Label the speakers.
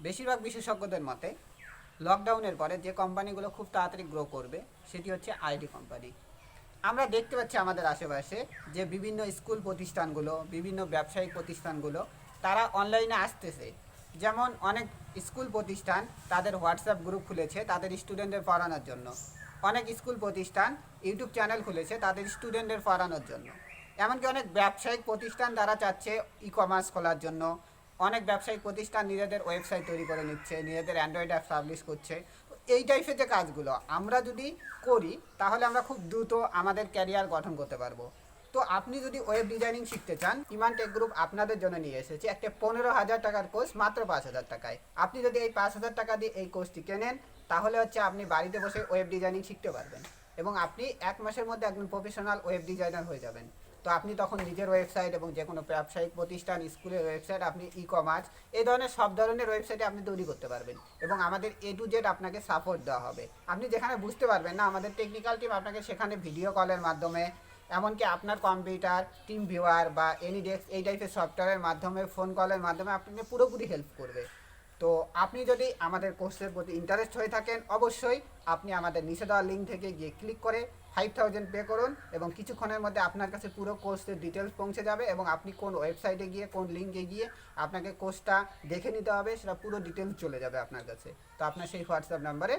Speaker 1: বেশিরভাগ বিশেষজ্ঞদের মতে লকডাউনের পরে যে কোম্পানিগুলো খুব তাড়াতাড়ি গ্রো করবে সেটি হচ্ছে আইটি কোম্পানি। আমরা দেখতে পাচ্ছি আমাদের আশেপাশে যে বিভিন্ন স্কুল প্রতিষ্ঠানগুলো, বিভিন্ন ব্যবসায়িক প্রতিষ্ঠানগুলো তারা অনলাইনে আসতেছে। যেমন অনেক স্কুল প্রতিষ্ঠান তাদের হোয়াটসঅ্যাপ গ্রুপ খুলেছে তাদের স্টুডেন্টদের পড়ানোর জন্য। অনেক স্কুল প্রতিষ্ঠান ইউটিউব চ্যানেল খুলেছে তাদের স্টুডেন্টদের পড়ানোর জন্য। এমনকি অনেক ব্যবসায়িক প্রতিষ্ঠান তারা চাচ্ছে ই কমার্স খোলার জন্য। অনেক ব্যবসায়িক প্রতিষ্ঠান নিজেদের ওয়েবসাইট তৈরি করে নিচ্ছে, নিজেদের অ্যান্ড্রয়েড অ্যাপ পাবলিশ করছে। তো এই টাইপের যে কাজগুলো আমরা যদি করি তাহলে আমরা খুব দ্রুত আমাদের ক্যারিয়ার গঠন করতে পারবো। তো আপনি যদি ওয়েব ডিজাইনিং শিখতে চান, ইমান টেক গ্রুপ আপনাদের জন্য নিয়ে এসেছে একটা 15,000 টাকার কোর্স মাত্র 5,000 টাকায়। আপনি যদি এই 5,000 টাকা দিয়ে এই কোর্সটি কেনেন তাহলে হচ্ছে আপনি বাড়িতে বসে ওয়েব ডিজাইনিং শিখতে পারবেন এবং আপনি 1 মাসের মধ্যে একজন প্রফেশনাল ওয়েব ডিজাইনার হয়ে যাবেন। তো আপনি তখন নিজের ওয়েবসাইট এবং যে কোনো ব্যবসায়িক প্রতিষ্ঠান, স্কুলের ওয়েবসাইট, আপনি ই কমার্স এই ধরনের সব ধরনের ওয়েবসাইটে আপনি তৈরি করতে পারবেন এবং আমাদের A to Z আপনাকে সাপোর্ট দেওয়া হবে। আপনি যেখানে বুঝতে পারবেন না আমাদের টেকনিক্যাল টিম আপনাকে সেখানে ভিডিও কলের মাধ্যমে, এমনকি আপনার কম্পিউটার, টিম ভিউয়ার বা এনিডেস্ক এই টাইপের সফটওয়্যারের মাধ্যমে, ফোন কলের মাধ্যমে আপনাকে পুরোপুরি হেল্প করবে। তো আপনি যদি আমাদের কোর্সের প্রতি ইন্টারেস্ট হয়ে থাকেন অবশ্যই আপনি আমাদের নিচে দেওয়া লিঙ্ক থেকে গিয়ে ক্লিক করে 5,000 পে করুন এবং কিছুক্ষণের মধ্যে আপনার কাছে পুরো কোর্সের ডিটেলস পৌঁছে যাবে এবং আপনি কোন ওয়েবসাইটে গিয়ে, কোন লিঙ্কে গিয়ে আপনাকে কোর্সটা দেখে নিতে হবে সেটা পুরো ডিটেলস চলে যাবে আপনার কাছে। তো আপনার সেই হোয়াটসঅ্যাপ নাম্বারে